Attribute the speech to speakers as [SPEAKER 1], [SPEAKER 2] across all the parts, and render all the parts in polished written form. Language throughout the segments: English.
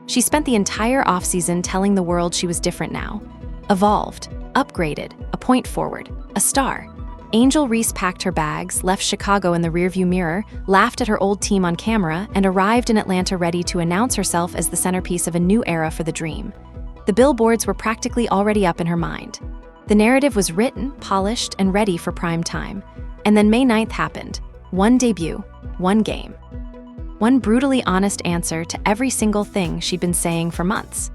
[SPEAKER 1] She spent the entire offseason telling the world she was different now. Evolved, upgraded, a point forward, a star. Angel Reese packed her bags, left Chicago in the rearview mirror, laughed at her old team on camera, and arrived in Atlanta ready to announce herself as the centerpiece of a new era for the Dream. The billboards were practically already up in her mind. The narrative was written, polished, and ready for prime time. And then May 9th happened. One debut, one game. One brutally honest answer to every single thing she'd been saying for months.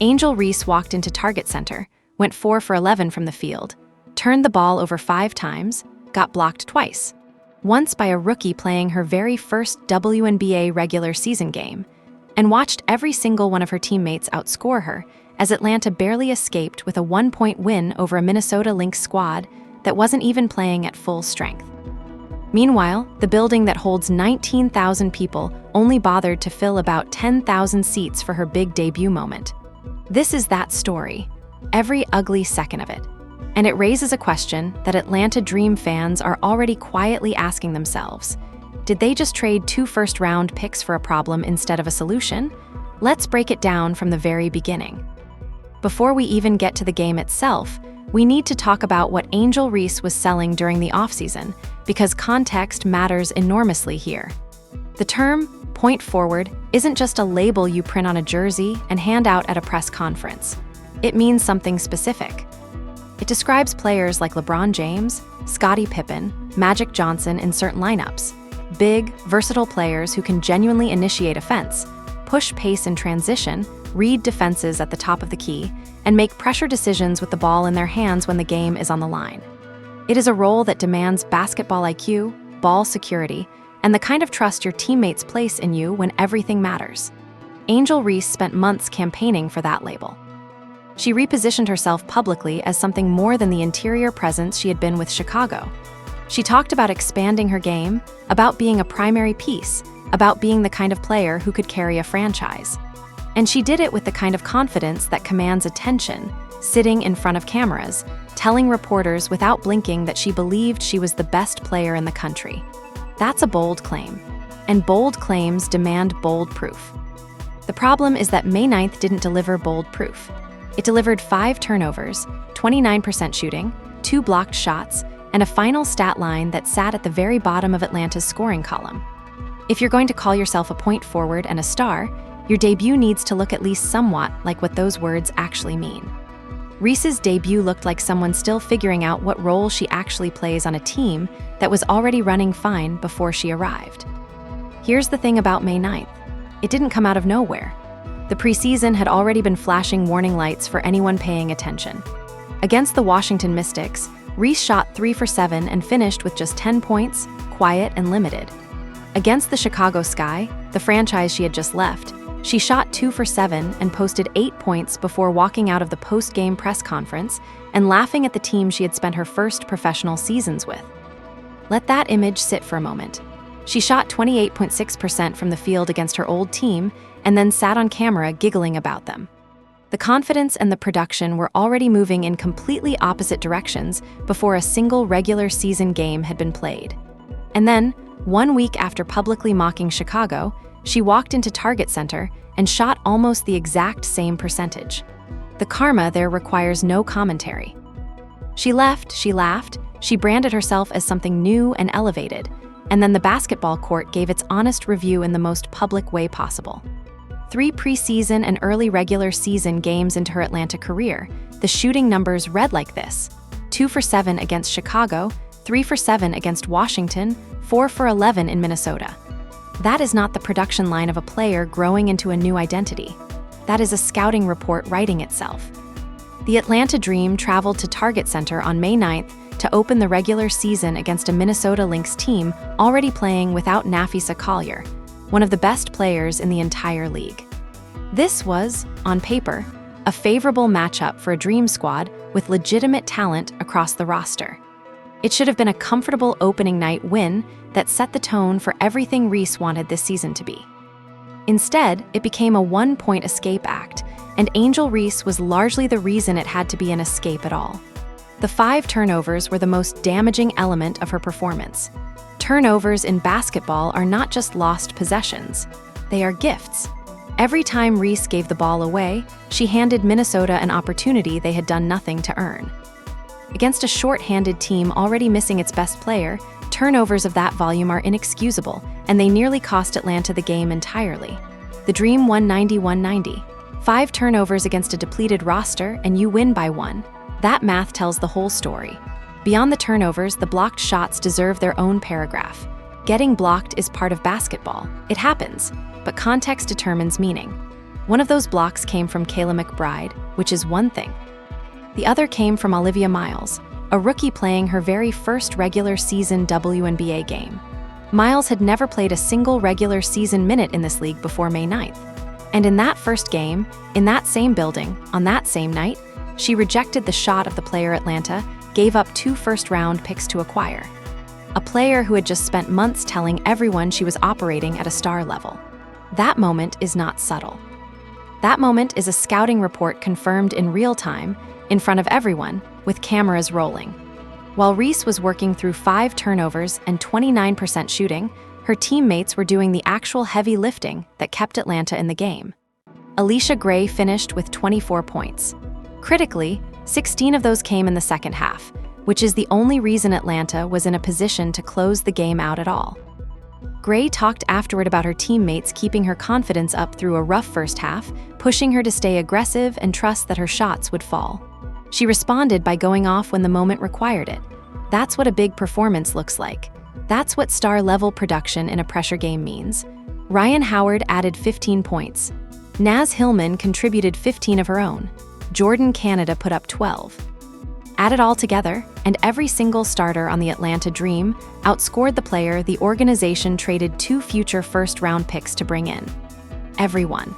[SPEAKER 1] Angel Reese walked into Target Center, went 4 for 11 from the field, turned the ball over 5 times, got blocked twice. Once by a rookie playing her very first WNBA regular season game, and watched every single one of her teammates outscore her as Atlanta barely escaped with a 1-point win over a Minnesota Lynx squad that wasn't even playing at full strength. Meanwhile, the building that holds 19,000 people only bothered to fill about 10,000 seats for her big debut moment. This is that story, every ugly second of it. And it raises a question that Atlanta Dream fans are already quietly asking themselves. Did they just trade 2 first-round picks for a problem instead of a solution? Let's break it down from the very beginning. Before we even get to the game itself, we need to talk about what Angel Reese was selling during the offseason, because context matters enormously here. The term, point forward, isn't just a label you print on a jersey and hand out at a press conference. It means something specific. It describes players like LeBron James, Scottie Pippen, Magic Johnson in certain lineups. Big, versatile players who can genuinely initiate offense, push pace in transition, read defenses at the top of the key, and make pressure decisions with the ball in their hands when the game is on the line. It is a role that demands basketball IQ, ball security, and the kind of trust your teammates place in you when everything matters. Angel Reese spent months campaigning for that label. She repositioned herself publicly as something more than the interior presence she had been with Chicago. She talked about expanding her game, about being a primary piece, about being the kind of player who could carry a franchise. And she did it with the kind of confidence that commands attention, sitting in front of cameras, telling reporters without blinking that she believed she was the best player in the country. That's a bold claim, and bold claims demand bold proof. The problem is that May 9th didn't deliver bold proof. It delivered 5 turnovers, 29% shooting, 2 blocked shots, and a final stat line that sat at the very bottom of Atlanta's scoring column. If you're going to call yourself a point forward and a star, your debut needs to look at least somewhat like what those words actually mean. Reese's debut looked like someone still figuring out what role she actually plays on a team that was already running fine before she arrived. Here's the thing about May 9th. It didn't come out of nowhere. The preseason had already been flashing warning lights for anyone paying attention. Against the Washington Mystics, Reese shot 3 for 7 and finished with just 10 points, quiet and limited. Against the Chicago Sky, the franchise she had just left, she shot 2 for 7 and posted 8 points before walking out of the post-game press conference and laughing at the team she had spent her first professional seasons with. Let that image sit for a moment. She shot 28.6% from the field against her old team and then sat on camera giggling about them. The confidence and the production were already moving in completely opposite directions before a single regular season game had been played. And then, 1 week after publicly mocking Chicago, she walked into Target Center and shot almost the exact same percentage. The karma there requires no commentary. She left, she laughed, she branded herself as something new and elevated, and then the basketball court gave its honest review in the most public way possible. 3 preseason and early regular season games into her Atlanta career, the shooting numbers read like this: 2 for 7 against Chicago, 3 for 7 against Washington, 4 for 11 in Minnesota. That is not the production line of a player growing into a new identity. That is a scouting report writing itself. The Atlanta Dream traveled to Target Center on May 9th to open the regular season against a Minnesota Lynx team already playing without Napheesa Collier, one of the best players in the entire league. This was, on paper, a favorable matchup for a Dream squad with legitimate talent across the roster. It should have been a comfortable opening night win that set the tone for everything Reese wanted this season to be. Instead, it became a 1-point escape act, and Angel Reese was largely the reason it had to be an escape at all. The 5 turnovers were the most damaging element of her performance. Turnovers in basketball are not just lost possessions, they are gifts. Every time Reese gave the ball away, she handed Minnesota an opportunity they had done nothing to earn. Against a short-handed team already missing its best player, turnovers of that volume are inexcusable, and they nearly cost Atlanta the game entirely. The Dream won 91-90. 5 turnovers against a depleted roster, and you win by 1. That math tells the whole story. Beyond the turnovers, the blocked shots deserve their own paragraph. Getting blocked is part of basketball. It happens, but context determines meaning. One of those blocks came from Kayla McBride, which is one thing. The other came from Olivia Miles, a rookie playing her very first regular season WNBA game. Miles had never played a single regular season minute in this league before May 9th. And in that first game, in that same building, on that same night, she rejected the shot of the player Atlanta gave up 2 first-round picks to acquire. A player who had just spent months telling everyone she was operating at a star level. That moment is not subtle. That moment is a scouting report confirmed in real time, in front of everyone, with cameras rolling. While Reese was working through 5 turnovers and 29% shooting, her teammates were doing the actual heavy lifting that kept Atlanta in the game. Alicia Gray finished with 24 points. Critically, 16 of those came in the second half, which is the only reason Atlanta was in a position to close the game out at all. Gray talked afterward about her teammates keeping her confidence up through a rough first half, pushing her to stay aggressive and trust that her shots would fall. She responded by going off when the moment required it. That's what a big performance looks like. That's what star-level production in a pressure game means. Ryan Howard added 15 points. Naz Hillman contributed 15 of her own. Jordan Canada put up 12. Add it all together, and every single starter on the Atlanta Dream outscored the player the organization traded 2 future first-round picks to bring in. Everyone.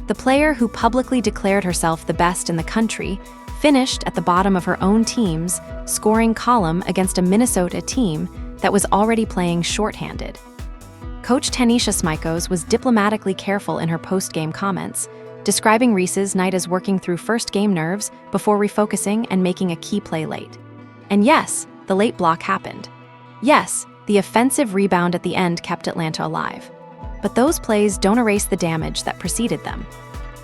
[SPEAKER 1] The player who publicly declared herself the best in the country finished at the bottom of her own team's scoring column against a Minnesota team that was already playing shorthanded. Coach Tanisha Smikos was diplomatically careful in her post-game comments, describing Reese's night as working through first-game nerves before refocusing and making a key play late. And yes, the late block happened. Yes, the offensive rebound at the end kept Atlanta alive. But those plays don't erase the damage that preceded them.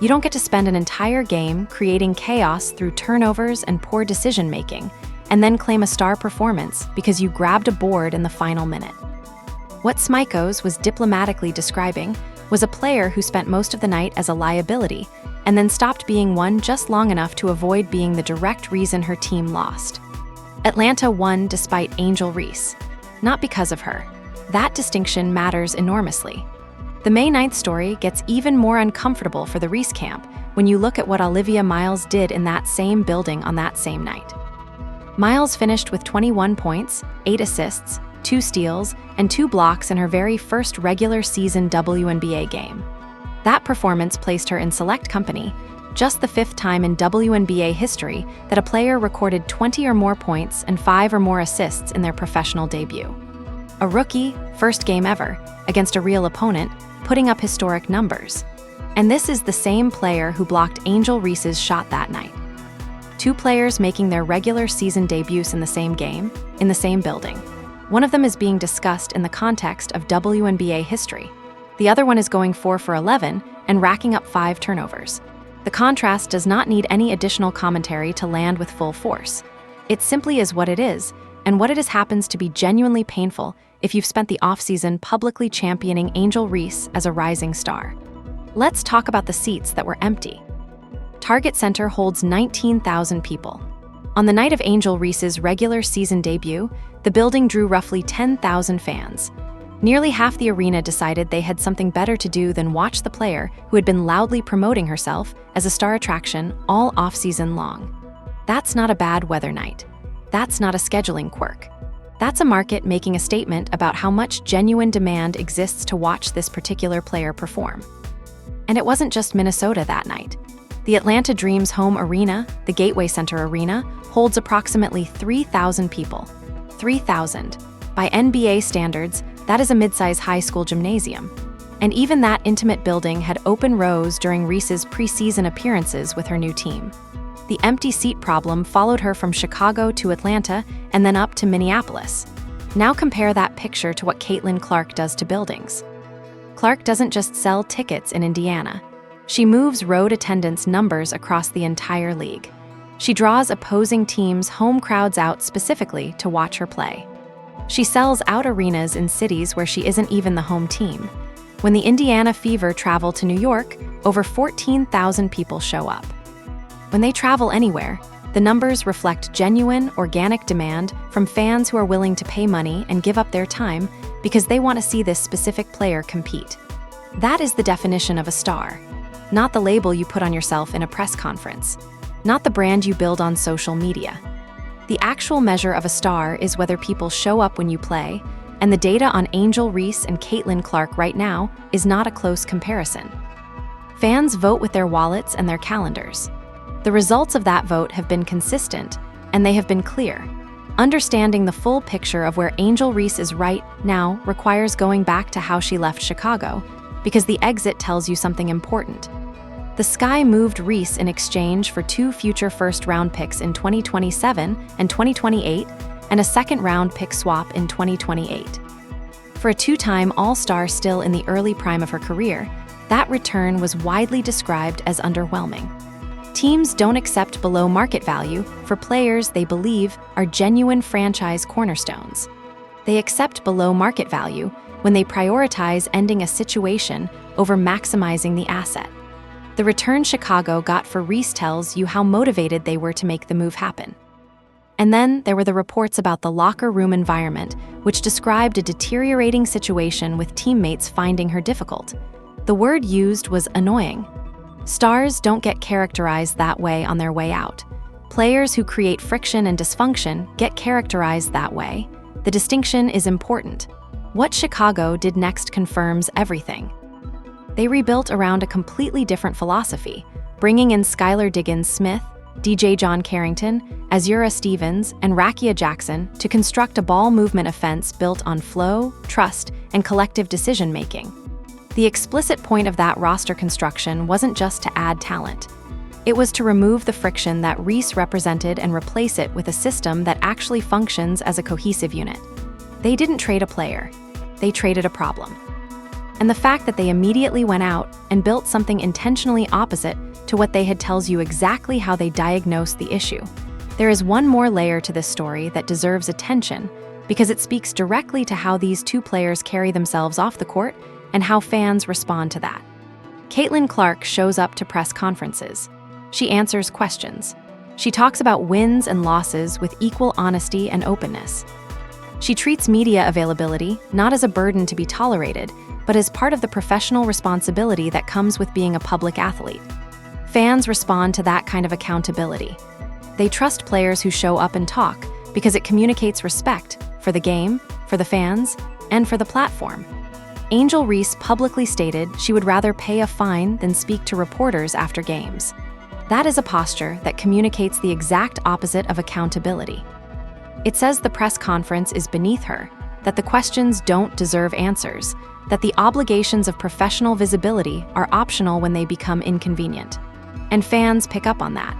[SPEAKER 1] You don't get to spend an entire game creating chaos through turnovers and poor decision-making, and then claim a star performance because you grabbed a board in the final minute. What Smikos was diplomatically describing was a player who spent most of the night as a liability and then stopped being one just long enough to avoid being the direct reason her team lost. Atlanta won despite Angel Reese, not because of her. That distinction matters enormously. The May 9th story gets even more uncomfortable for the Reese camp when you look at what Olivia Miles did in that same building on that same night. Miles finished with 21 points, 8 assists, 2 steals, and 2 blocks in her very first regular season WNBA game. That performance placed her in select company, just the 5th time in WNBA history that a player recorded 20 or more points and 5 or more assists in their professional debut. A rookie, first game ever, against a real opponent, putting up historic numbers. And this is the same player who blocked Angel Reese's shot that night. 2 players making their regular season debuts in the same game, in the same building. One of them is being discussed in the context of WNBA history. The other one is going 4 for 11 and racking up 5 turnovers. The contrast does not need any additional commentary to land with full force. It simply is what it is, and what it is happens to be genuinely painful if you've spent the offseason publicly championing Angel Reese as a rising star. Let's talk about the seats that were empty. Target Center holds 19,000 people. On the night of Angel Reese's regular season debut, the building drew roughly 10,000 fans. Nearly half the arena decided they had something better to do than watch the player who had been loudly promoting herself as a star attraction all off-season long. That's not a bad weather night. That's not a scheduling quirk. That's a market making a statement about how much genuine demand exists to watch this particular player perform. And it wasn't just Minnesota that night. The Atlanta Dream's home arena, the Gateway Center Arena, holds approximately 3,000 people. 3,000. By NBA standards, that is a mid-size high school gymnasium. And even that intimate building had open rows during Reese's preseason appearances with her new team. The empty seat problem followed her from Chicago to Atlanta and then up to Minneapolis. Now compare that picture to what Caitlin Clark does to buildings. Clark doesn't just sell tickets in Indiana. She moves road attendance numbers across the entire league. She draws opposing teams' home crowds out specifically to watch her play. She sells out arenas in cities where she isn't even the home team. When the Indiana Fever travel to New York, over 14,000 people show up. When they travel anywhere, the numbers reflect genuine, organic demand from fans who are willing to pay money and give up their time because they want to see this specific player compete. That is the definition of a star, not the label you put on yourself in a press conference, not the brand you build on social media. The actual measure of a star is whether people show up when you play, and the data on Angel Reese and Caitlin Clark right now is not a close comparison. Fans vote with their wallets and their calendars. The results of that vote have been consistent, and they have been clear. Understanding the full picture of where Angel Reese is right now requires going back to how she left Chicago, because the exit tells you something important. The Sky moved Reese in exchange for 2 future first-round picks in 2027 and 2028, and a second-round pick swap in 2028. For a 2-time All-Star still in the early prime of her career, that return was widely described as underwhelming. Teams don't accept below market value for players they believe are genuine franchise cornerstones. They accept below market value when they prioritize ending a situation over maximizing the asset. The return Chicago got for Reese tells you how motivated they were to make the move happen. And then there were the reports about the locker room environment, which described a deteriorating situation with teammates finding her difficult. The word used was annoying. Stars don't get characterized that way on their way out. Players who create friction and dysfunction get characterized that way. The distinction is important. What Chicago did next confirms everything. They rebuilt around a completely different philosophy, bringing in Skylar Diggins-Smith, DJ John Carrington, Azura Stevens, and Rakia Jackson to construct a ball movement offense built on flow, trust, and collective decision-making. The explicit point of that roster construction wasn't just to add talent. It was to remove the friction that Reese represented and replace it with a system that actually functions as a cohesive unit. They didn't trade a player. They traded a problem. And the fact that they immediately went out and built something intentionally opposite to what they had tells you exactly how they diagnosed the issue. There is one more layer to this story that deserves attention because it speaks directly to how these 2 players carry themselves off the court and how fans respond to that. Caitlin Clark shows up to press conferences. She answers questions. She talks about wins and losses with equal honesty and openness. She treats media availability not as a burden to be tolerated, but as part of the professional responsibility that comes with being a public athlete. Fans respond to that kind of accountability. They trust players who show up and talk because it communicates respect for the game, for the fans, and for the platform. Angel Reese publicly stated she would rather pay a fine than speak to reporters after games. That is a posture that communicates the exact opposite of accountability. It says the press conference is beneath her, that the questions don't deserve answers, that the obligations of professional visibility are optional when they become inconvenient. And fans pick up on that.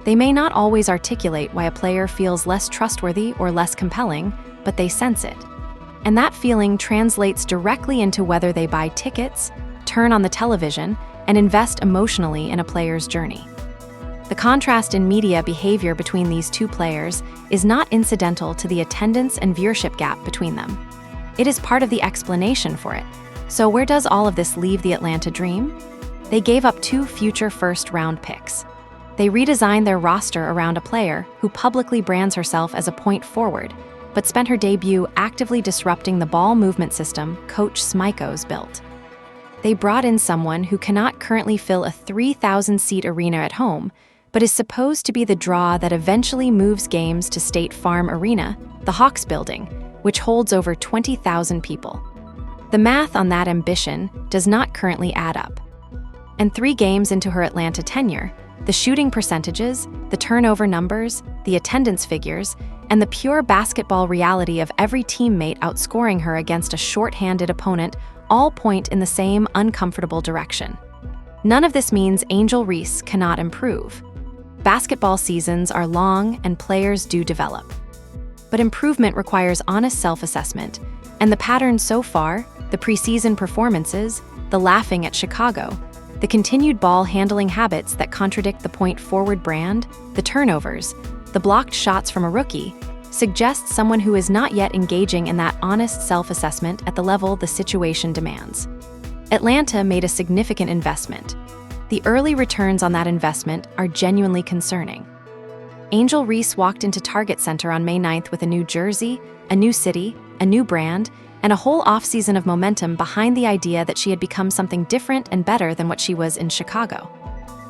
[SPEAKER 1] They may not always articulate why a player feels less trustworthy or less compelling, but they sense it. And that feeling translates directly into whether they buy tickets, turn on the television, and invest emotionally in a player's journey. The contrast in media behavior between these 2 players is not incidental to the attendance and viewership gap between them. It is part of the explanation for it. So where does all of this leave the Atlanta Dream? They gave up 2 future first-round picks. They redesigned their roster around a player who publicly brands herself as a point forward, but spent her debut actively disrupting the ball movement system Coach Smiko's built. They brought in someone who cannot currently fill a 3,000-seat arena at home, but is supposed to be the draw that eventually moves games to State Farm Arena, the Hawks building, which holds over 20,000 people. The math on that ambition does not currently add up. And 3 games into her Atlanta tenure, the shooting percentages, the turnover numbers, the attendance figures, and the pure basketball reality of every teammate outscoring her against a short-handed opponent all point in the same uncomfortable direction. None of this means Angel Reese cannot improve. Basketball seasons are long and players do develop. But improvement requires honest self-assessment, and the pattern so far, the preseason performances, the laughing at Chicago, The continued ball handling habits that contradict the point forward brand, the turnovers, the blocked shots from a rookie, suggests someone who is not yet engaging in that honest self-assessment at the level the situation demands. Atlanta made a significant investment. The early returns on that investment are genuinely concerning. Angel Reese walked into Target Center on May 9th with a new jersey, a new city, a new brand, and a whole offseason of momentum behind the idea that she had become something different and better than what she was in Chicago.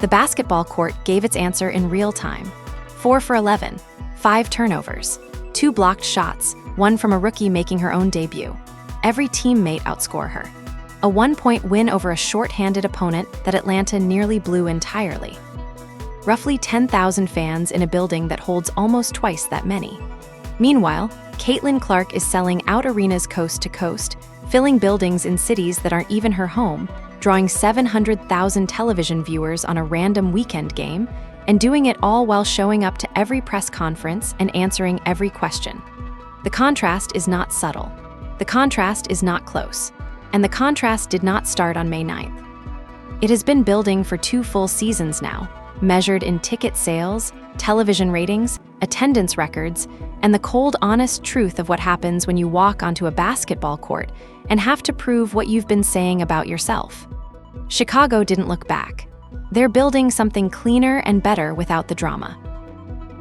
[SPEAKER 1] The basketball court gave its answer in real time. 4 for 11, 5 turnovers, 2 blocked shots, 1 from a rookie making her own debut. Every teammate outscored her. A 1-point win over a short-handed opponent that Atlanta nearly blew entirely. Roughly 10,000 fans in a building that holds almost twice that many. Meanwhile, Caitlin Clark is selling out arenas coast to coast, filling buildings in cities that aren't even her home, drawing 700,000 television viewers on a random weekend game, and doing it all while showing up to every press conference and answering every question. The contrast is not subtle. The contrast is not close. And the contrast did not start on May 9th. It has been building for 2 full seasons now, measured in ticket sales, television ratings, attendance records, and the cold, honest truth of what happens when you walk onto a basketball court and have to prove what you've been saying about yourself. Chicago didn't look back. They're building something cleaner and better without the drama.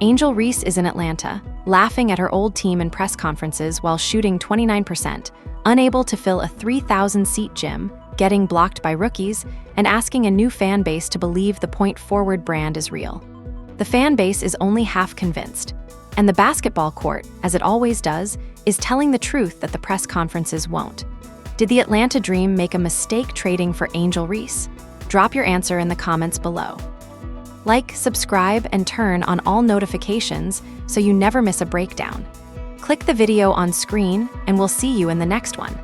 [SPEAKER 1] Angel Reese is in Atlanta, laughing at her old team in press conferences while shooting 29%, unable to fill a 3,000-seat gym, getting blocked by rookies, and asking a new fan base to believe the point forward brand is real. The fan base is only half convinced, and the basketball court, as it always does, is telling the truth that the press conferences won't. Did the Atlanta Dream make a mistake trading for Angel Reese? Drop your answer in the comments below. Like, subscribe, and turn on all notifications so you never miss a breakdown. Click the video on screen, and we'll see you in the next one.